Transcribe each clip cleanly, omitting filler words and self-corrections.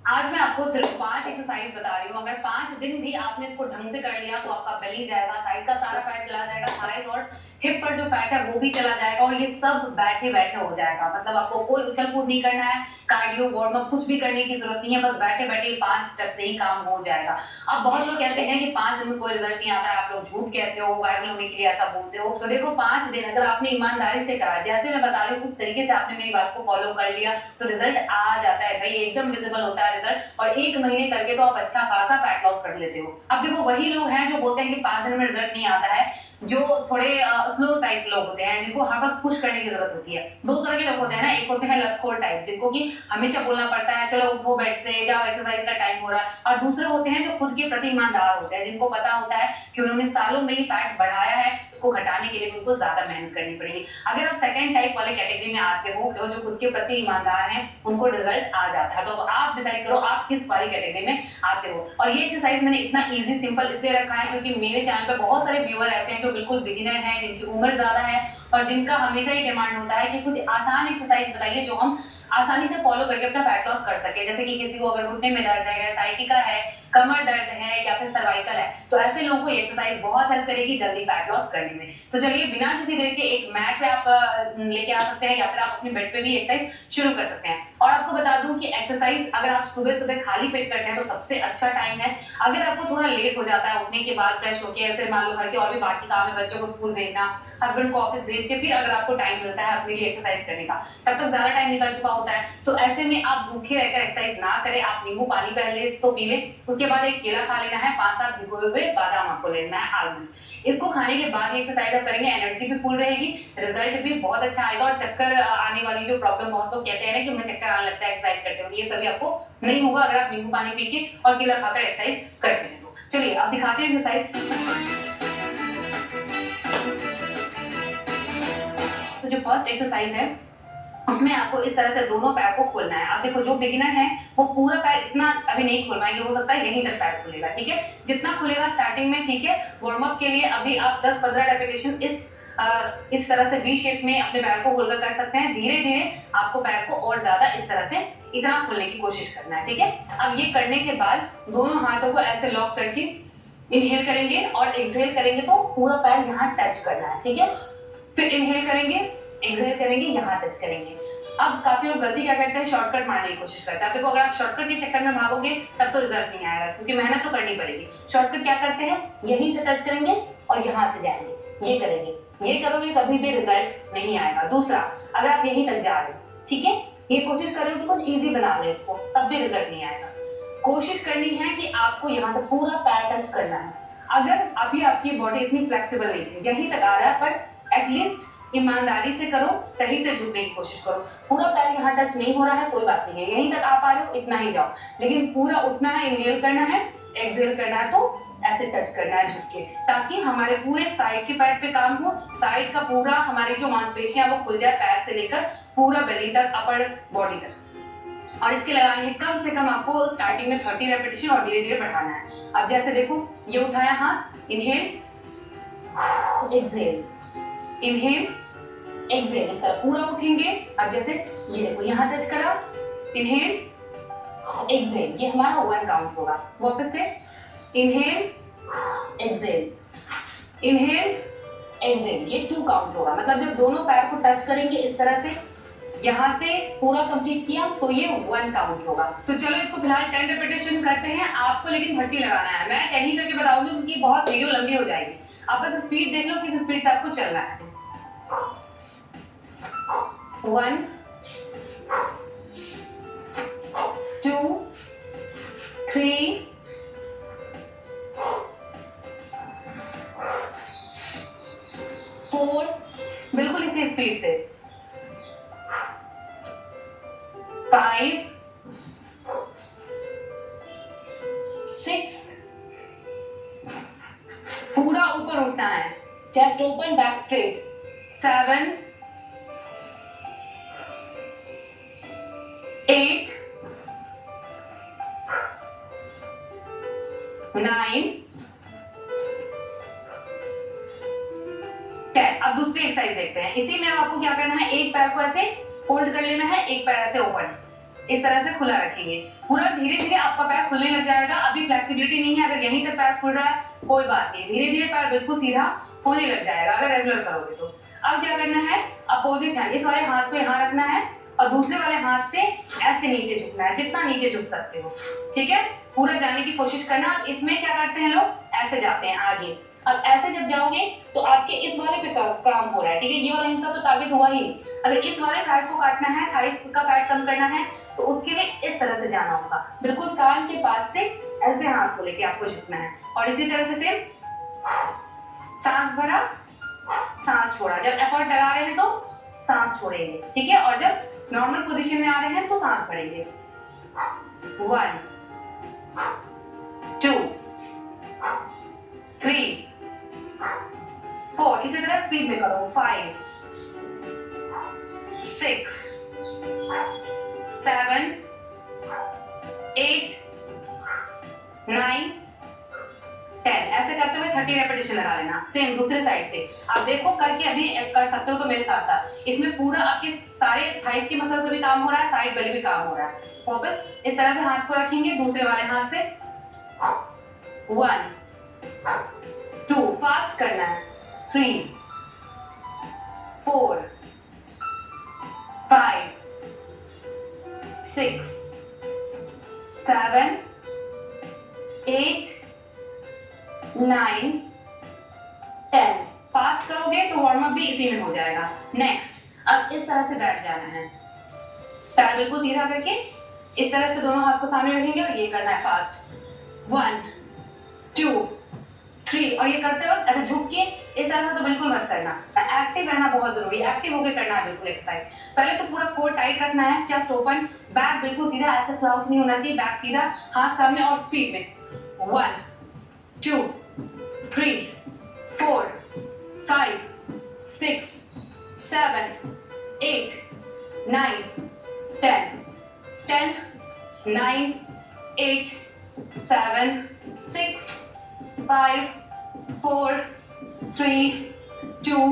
आज मैं आपको सिर्फ 5 एक्सरसाइज बता रही हूँ। अगर 5 दिन भी आपने इसको ढंग से कर लिया तो आपका बेली जाएगा, साइड का सारा फैट चला जाएगा, थाइस और हिप पर जो फैट है वो भी चला जाएगा और ये सब बैठे-बैठे हो जाएगा। मतलब आपको कोई उछल-कूद नहीं करना है, कार्डियो, वार्म अप कुछ भी करने की जरूरत नहीं है, बस बैठे-बैठे 5 स्टेप से ही काम हो जाएगा। अब बहुत लोग कहते हैं कि 5 दिन में कोई रिजल्ट नहीं आता है, आप लोग झूठ कहते हो, वायरल होने के लिए ऐसा बोलते हो। तो देखो 5 दिन अगर आपने ईमानदारी से करा, जैसे मैं बता रही हूँ उस तरीके से आपने मेरी बात को फॉलो कर लिया तो रिजल्ट आ जाता है भाई, एकदम विजिबल होता है रिजल्ट। और 1 महीने करके तो आप अच्छा खासा फैट लॉस कर लेते हो। अब देखो वही लोग हैं जो बोलते हैं कि 5 दिन में रिजल्ट नहीं आता है, जो थोड़े स्लो टाइप लोग होते हैं जिनको हर वक्त पुश करने की जरूरत होती है। 2 तरह के लोग होते हैं ना, एक होते हैं लतखोर टाइप जिनको कि हमेशा बोलना पड़ता है चलो उठो बेड से, जाओ एक्सरसाइज का टाइम हो रहा है, और दूसरे होते हैं जो खुद के प्रति ईमानदार होते हैं, जिनको पता होता है कि उन्होंने सालों में ही फैट बढ़ाया है, उसको घटाने के लिए उनको ज्यादा मेहनत करनी पड़ेगी। अगर आप सेकंड टाइप वाले कैटेगरी में आते हो तो जो खुद के प्रति ईमानदार हैं उनको रिजल्ट आ जाता है। तो आप डिसाइड करो आप किस वाली कैटेगरी में आते हो। और ये एक्सरसाइज मैंने इतना इजी सिंपल इसलिए रखा है क्योंकि मेरे चैनल पे बहुत सारे व्यूअर ऐसे हैं जो बिल्कुल बिगिनर हैं, जिनकी उम्र ज्यादा है और जिनका हमेशा ही डिमांड होता है कि कुछ आसान एक्सरसाइज बताइए जो हम आसानी से फॉलो करके अपना फैट लॉस कर सके। जैसे कि किसी को अगर घुटने में दर्द है, साइटिका है, कमर दर्द है या फिर सर्वाइकल है, तो ऐसे लोगों को ये एक्सरसाइज बहुत हेल्प करेगी जल्दी फैट लॉस करने में। तो चलिए बिना किसी देर के एक मैट पे आप लेके आ सकते हैं या फिर आप अपने बेड पे भी एक्सरसाइज शुरू कर सकते हैं। और आपको बता दूं कि एक्सरसाइज अगर आप सुबह सुबह खाली पेट करते हैं तो सबसे अच्छा टाइम है। अगर आपको थोड़ा लेट हो जाता है उठने के बाद फ्रेश होके, ऐसे मान लो घर के और भी बाकी काम है, बच्चों को स्कूल भेजना, हस्बैंड को ऑफिस भेज के फिर अगर आपको टाइम मिलता है अपने लिए एक्सरसाइज करने का, तब तक ज्यादा टाइम निकल चुका होता है। तो ऐसे में आप भूखे रहकर एक्सरसाइज ना करें, आप नींबू पानी पहले तो पी लें, उसके बाद एक केला खा लेना है, 5-7 भिगोए हुए बादाम आपको लेना है, आलमंड। इसको खाने के बाद ये एक्सरसाइज आप करेंगे, एनर्जी भी फुल रहेगी, रिजल्ट भी बहुत अच्छा आएगा। और चक्कर आने वाली जो प्रॉब्लम बहुत लोग कहते हैं ना कि मुझे चक्कर आने लगता है एक्सरसाइज करते हुए, ये सभी आपको नहीं होगा अगर आप नींबू पानी पी के और केला खाकर एक्सरसाइज करते हैं। तो चलिए अब दिखाते हैं एक्सरसाइज। तो जो फर्स्ट एक्सरसाइज है उसमें आपको इस तरह से दोनों पैर को खोलना है। आप देखो जो बिगिनर है वो पूरा पैर इतना अभी नहीं खोल पाएंगे, हो सकता है यहीं तक पैर खुलेगा, ठीक है, जितना खुलेगा स्टार्टिंग में, ठीक है। वार्म अप के लिए अभी आप 10-15 रेपिटेशन इस तरह से वी शेप में अपने पैर को खोलकर कर सकते हैं। धीरे धीरे आपको पैर को और ज्यादा इस तरह से इतना खोलने की कोशिश करना है, ठीक है। अब ये करने के बाद दोनों हाथों को ऐसे लॉक करके इनहेल करेंगे और एक्सहेल करेंगे तो पूरा पैर यहाँ टच करना है, ठीक है। फिर इनहेल करेंगे, एक्सहेल करेंगे, यहाँ टच करेंगे। अब काफी लोग गलती क्या करते हैं, शॉर्टकट मारने की कोशिश करते हैं। देखो अगर आप शॉर्टकट के चक्कर में भागोगे तब तो रिजल्ट नहीं आएगा क्योंकि मेहनत तो करनी पड़ेगी। शॉर्टकट क्या करते हैं, यहीं से टच करेंगे और यहाँ से जाएंगे, ये करेंगे, ये करोगे कभी भी रिजल्ट नहीं आएगा। दूसरा, अगर आप यहीं तक जा रहे हो, ठीक है, ये कोशिश करें कि कुछ इजी बना लें इसको, तब भी रिजल्ट नहीं आएगा। कोशिश करनी है कि आपको यहाँ से पूरा पैर टच करना है। अगर अभी आपकी बॉडी इतनी फ्लेक्सिबल नहीं है, यहीं तक आ रहा है, बट एटलीस्ट ईमानदारी से करो, सही से झुकने की कोशिश करो। पूरा पैर यहाँ टच नहीं हो रहा है कोई बात नहीं है, यहीं तक आ पा रहे हो इतना ही जाओ, लेकिन पूरा उठना है, इनहेल करना है, एक्सहेल करना है, तो ऐसे टच करना है झुक के, ताकि हमारे पूरे साइड के पैर पे काम हो, साइड का पूरा हमारी जो मांसपेशियां वो खुल जाए, पैर से लेकर पूरा बेली तक, अपर बॉडी तक। और इसके लगाने हैं कम से कम आपको स्टार्टिंग में 30 रेपिटेशन और धीरे धीरे बढ़ाना है। अब जैसे देखो ये उठाया हाथ, इनहेल एक्सहेल, इनहेल एक्सहेल, इस तरह पूरा उठेंगे। अब जैसे ये देखो यहाँ टच करा, इनहेल एक्सहेल, ये हमारा 1 काउंट होगा। वापस से इनहेल एक्सहेल, इनहेल एक्सहेल, ये 2 काउंट होगा। मतलब जब दोनों पैर को टच करेंगे इस तरह से, यहाँ से पूरा कंप्लीट किया तो ये 1 काउंट होगा। तो चलो इसको फिलहाल 10 रेपिटेशन करते हैं, आपको लेकिन 30 लगाना है। मैं 10 ही करके बताऊंगी क्योंकि बहुत वीडियो लंबी हो जाएगी। आप बस स्पीड देख लो किस स्पीड से आपको चलना है। 1 2 3 4, बिल्कुल इसी स्पीड से, 5 6, पूरा ऊपर उठना है, चेस्ट ओपन, बैक स्ट्रेट, 7 8 9 10। अब दूसरी एक्सरसाइज देखते हैं। इसी में आपको क्या करना है, एक पैर को ऐसे फोल्ड कर लेना है, एक पैर ऐसे ओपन, इस तरह से खुला रखेंगे। पूरा धीरे धीरे आपका पैर खुलने लग जाएगा। अभी फ्लेक्सिबिलिटी नहीं है, अगर यहीं तक पैर खुल रहा है कोई बात नहीं, धीरे धीरे पैर बिल्कुल सीधा होने लग जाएगा अगर रेगुलर करोगे तो। अब क्या करना है, अपोजिट हैंड, इस वाले हाथ को यहाँ रखना है और दूसरे वाले हाथ से ऐसे नीचे झुकना है, जितना नीचे झुक सकते हो, ठीक है। पूरा जाने की कोशिश करना। इसमें क्या करते हैं लोग, ऐसे जाते हैं आगे। अब ऐसे जब जाओगे तो आपके इस वाले पे काम हो रहा है, ठीक है। ये वाला हिस्सा तो टारगेट हुआ ही। अगर इस वाले फैट को काटना है, थाइस का फैट कम करना है, तो उसके लिए इस तरह से जाना होगा। बिल्कुल कान के पास से ऐसे हाथ को लेके आपको झुकना है और इसी तरह से सेम सांस भरा, सांस छोड़ा। जब एफर्ट लगा रहे हैं तो सांस छोड़ेंगे, ठीक है। और जब नॉर्मल पोजीशन में आ रहे हैं तो सांस भरेंगे। 1 2 3 4, इसी तरह स्पीड में करो। 5 6 7 8 9 10, ऐसे करते हुए 30 रेपिटेशन लगा लेना। सेम दूसरे साइड से आप देखो करके अभी कर सकते हो तो मेरे साथ साथ। इसमें पूरा आपके सारे थाइस की मसल पे भी काम हो रहा है, साइड बेली भी काम हो रहा है। वापस इस तरह से हाथ को रखेंगे, दूसरे वाले हाथ से 1 2, फास्ट करना है। 3 4 5 6 7 8 9 10। फास्ट करोगे तो वार्म अप भी इसी में हो जाएगा। नेक्स्ट, अब इस तरह से बैठ जाना है, पैर बिल्कुल सीधा करके इस तरह से दोनों हाथ को सामने रखेंगे और ये करना है फास्ट। 1 2 3, और ये करते वक्त ऐसे झुक के इस तरह से तो बिल्कुल मत करना। एक्टिव रहना बहुत जरूरी है, एक्टिव होकर करना है बिल्कुल एक्सरसाइज। पहले तो पूरा कोर टाइट रखना है, चेस्ट ओपन, बैक बिल्कुल सीधा, ऐसे स्लाउच नहीं होना चाहिए, बैक सीधा, हाथ सामने और स्पीड में। 1 2 3 4 5 6 7 8 9 10 10 9 8 7 6 5 4 3 2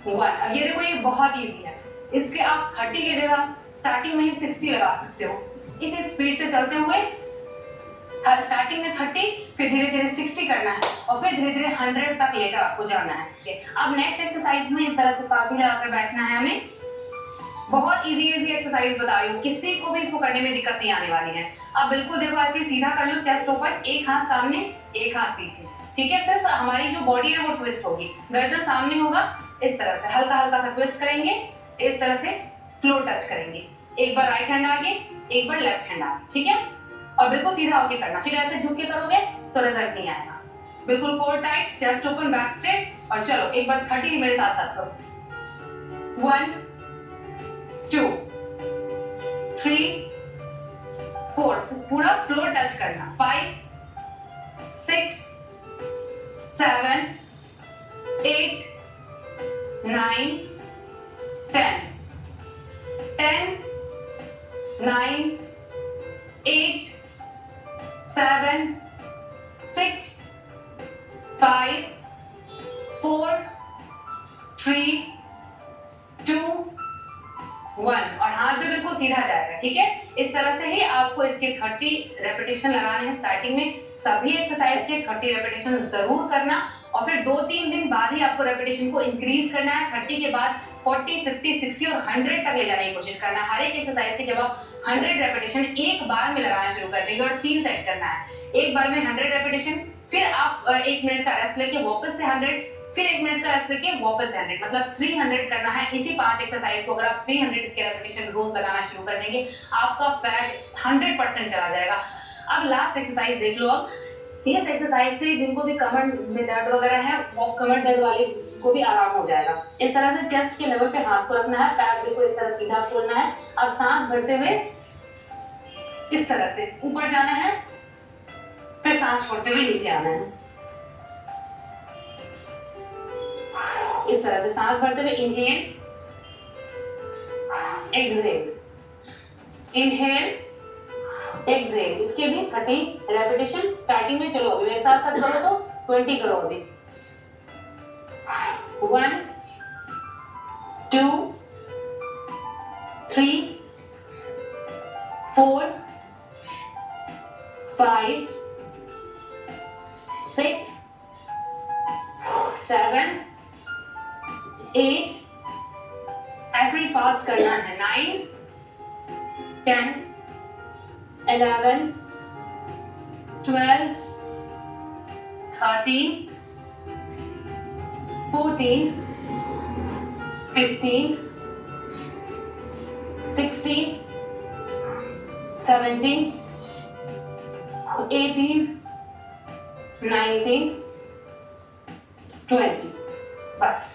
1। अब ये देखो, ये बहुत इजी है। इसके आप 30 की जगह स्टार्टिंग में ही 60 लगा सकते हो। इसे स्पीड से चलते हुए स्टार्टिंग में 30, फिर धीरे धीरे 60 करना है और फिर धीरे धीरे 100 तक लेकर आपको जाना है। अब नेक्स्ट एक्सरसाइज में इस तरह से पाथी लगाकर बैठना है हमें। बहुत इजी एक्सरसाइज बता रही हूँ, किसी को भी इसको करने में दिक्कत नहीं आने वाली है। अब बिल्कुल देखो, ऐसे सीधा कर लो, चेस्ट ओपन, एक हाथ सामने एक हाथ पीछे, ठीक है। सिर्फ हमारी जो बॉडी है वो ट्विस्ट होगी, गर्दन सामने होगा, इस तरह से हल्का हल्का सा ट्विस्ट करेंगे, इस तरह से फ्लोर टच करेंगे। एक बार राइट हैंड आगे, एक बार लेफ्ट हैंड आगे, ठीक है। और बिल्कुल सीधा होके करना, फिर ऐसे झुक के करोगे तो रिजल्ट नहीं आएगा। बिल्कुल core tight, chest open, back straight. और चलो एक बार 30 मेरे साथ साथ करो। 1 2 3 4, पूरा फ्लोर टच करना। 5 6 7 8 9 10 10 9 8 7 6 5 4 3 2 1। और हाथ भी बिल्कुल सीधा जाएगा, ठीक है। इस तरह से ही आपको इसके 30 रेपिटेशन लगाने हैं स्टार्टिंग में। सभी एक्सरसाइज के 30 रेपिटेशन जरूर करना और फिर 2-3 दिन बाद ही आपको रेपिटेशन को इंक्रीज करना है। 30 के बाद 40 50 60 और 100 तक ले जाने की कोशिश करना है। हर एक एक्सरसाइज के जब आप 100 रेपिटेशन एक बार में लगाना शुरू कर देंगे और 3 सेट करना है, एक बार में 100 रेपिटेशन, फिर आप 1 मिनट का रेस्ट लेके वापस से 100, फिर 1 मिनट का रेस्ट लेके वापस 100, मतलब 300 करना है। इसी 5 एक्सरसाइज को अगर आप 300 के रेपिटेशन रोज लगाना शुरू कर देंगे, आपका फैट 100% चला जाएगा। अब लास्ट एक्सरसाइज देख लो। अब इस एक्सरसाइज से जिनको भी कमर में दर्द वगैरह है, वो कमर दर्द वाले को भी आराम हो जाएगा। इस तरह से चेस्ट के लेवल पे हाथ को रखना है, पैर बिल्कुल इस तरह सीधा खोलना है। अब सांस भरते हुए इस तरह से ऊपर जाना है, फिर सांस छोड़ते हुए नीचे आना है। इस तरह से सांस भरते हुए इनहेल एक्सहेल, इनहेल एक्सहेल। इसके भी 30 रेपिटेशन स्टार्टिंग में। चलो अभी मेरे साथ साथ करो तो 20 करो अभी। 1 2 3 4 5 6 7 8, ऐसे ही फास्ट करना है। 9 10 11 12 13 14 15 16 17 18 19 20। बस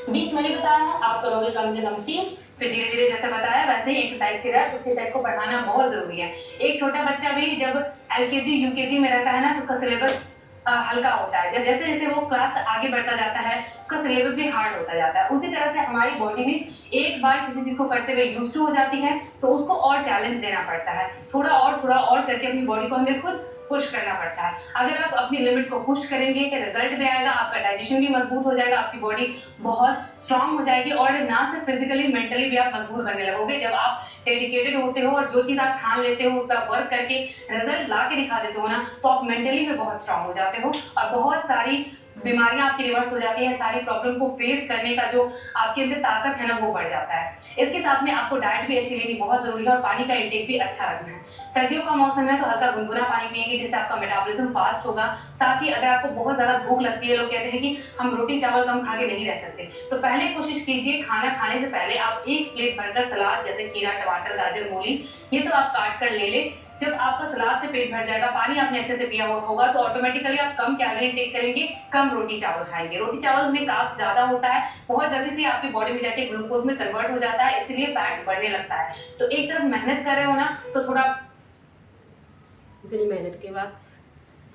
20 मैंने बताया है, आप करोगे कम से कम 3। फिर धीरे धीरे जैसे बताया वैसे ही एक्सरसाइज के रेप्स उसके सेट को बढ़ाना बहुत जरूरी है। एक छोटा बच्चा भी जब एलकेजी यूकेजी में रहता है ना तो उसका सिलेबस हल्का होता है। जैसे जैसे वो क्लास आगे बढ़ता जाता है उसका सिलेबस भी हार्ड होता जाता है। उसी तरह से हमारी बॉडी भी एक बार किसी चीज को करते हुए यूज टू हो जाती है तो उसको और चैलेंज देना पड़ता है। थोड़ा और करके अपनी बॉडी को हमें खुद पुश करना पड़ता है। अगर आप अपनी लिमिट को पुश करेंगे तो रिजल्ट भी आएगा, आपका डाइजेशन भी मजबूत हो जाएगा, आपकी बॉडी बहुत स्ट्रांग हो जाएगी और ना सिर्फ फिजिकली मेंटली भी आप मजबूत बनने लगोगे। जब आप डेडिकेटेड होते हो और जो चीज आप ठान लेते हो उस पर वर्क करके रिजल्ट ला के दिखा देते हो ना तो आप मेंटली में बहुत स्ट्रांग हो जाते हो और बहुत सारी बीमारियां आपकी रिवर्स हो जाती है। सारी प्रॉब्लम को फेस करने का जो आपके अंदर ताकत है ना वो बढ़ जाता है। इसके साथ में आपको डाइट भी अच्छी लेनी बहुत जरूरी है और पानी का इंटेक भी अच्छा रखना है। सर्दियों का मौसम है तो हल्का गुनगुना पानी पिएंगे जिससे आपका मेटाबॉलिज्म फास्ट होगा। साथ ही अगर आपको बहुत ज्यादा भूख लगती है, लोग कहते हैं कि हम रोटी चावल कम खा के नहीं रह सकते, तो पहले कोशिश कीजिए खाना खाने से पहले आप एक प्लेट भरकर सलाद जैसे खीरा टमाटर गाजर मूली ये सब आप काट कर ले लें। जब आपका सलाद से पेट भर जाएगा, पानी आपने अच्छे से पिया हुआ होगा तो ऑटोमेटिकली आप कम कैलोरी टेक करेंगे, कम रोटी चावल खाएंगे। रोटी चावल में कार्ब्स ज्यादा होता है, बहुत जल्दी से आपकी बॉडी में जाके ग्लूकोज में कन्वर्ट हो जाता है, इसलिए फैट बढ़ने लगता है। तो एक तरफ मेहनत कर रहे हो ना तो थोड़ा इतनी मेहनत के बाद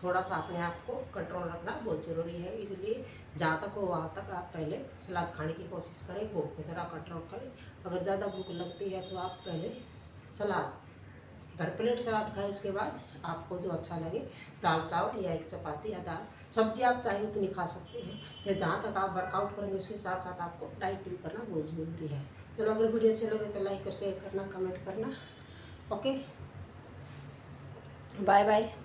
थोड़ा सा अपने आप को कंट्रोल रखना बहुत ज़रूरी है। इसलिए जहाँ तक हो वहाँ तक आप पहले सलाद खाने की कोशिश करें, भूख पे थोड़ा कंट्रोल करें। अगर ज़्यादा भूख लगती है तो आप पहले सलाद भर प्लेट सलाद खाएं, उसके बाद आपको जो अच्छा लगे दाल चावल या एक चपाती या दाल सब्जी आप चाहे उतनी खा सकते हैं। या जहाँ तक आप वर्कआउट करेंगे उसके साथ साथ आपको डाइट भी करना बहुत ज़रूरी है। चलो अगर वीडियो अच्छे लगे तो लाइक और शेयर करना, कमेंट करना। Okay, bye bye.